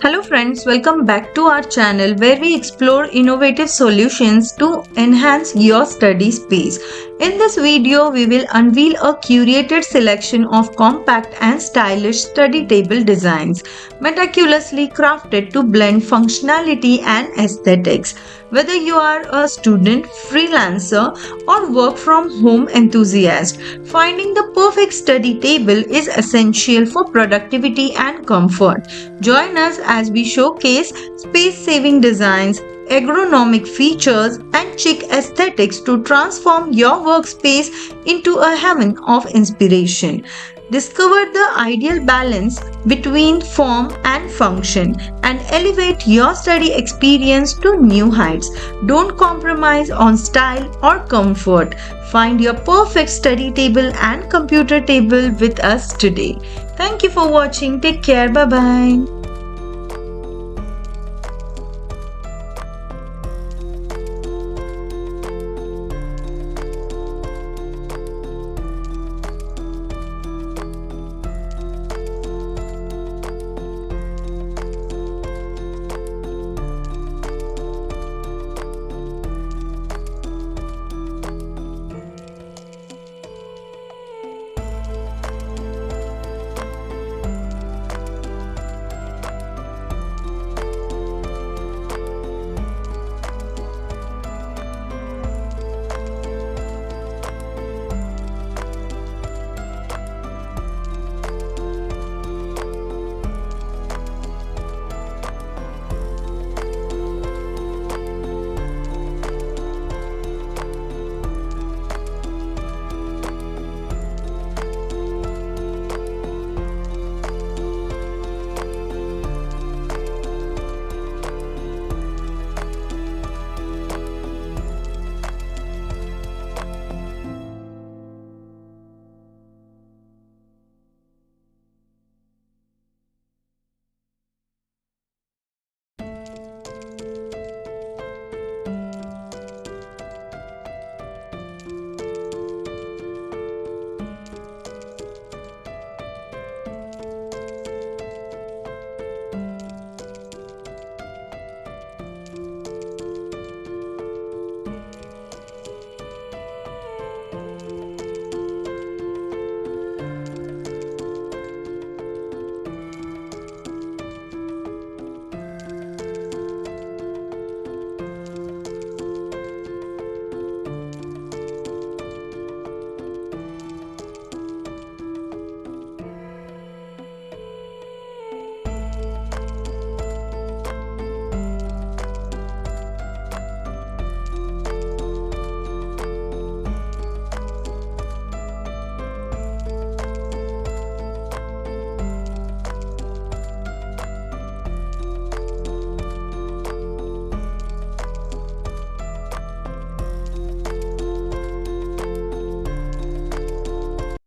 Hello friends, welcome back to our channel where we explore innovative solutions to enhance your study space. In this video, we will unveil a curated selection of compact and stylish study table designs, meticulously crafted to blend functionality and aesthetics. Whether you are a student, freelancer, or work from home enthusiast, finding the perfect study table is essential for productivity and comfort. Join us as we showcase space-saving designs, ergonomic features, and chic aesthetics to transform your workspace into a heaven of inspiration. Discover the ideal balance between form and function and elevate your study experience to new heights. Don't compromise on style or comfort. Find your perfect study table and computer table with us today. Thank you for watching. Take care. Bye bye.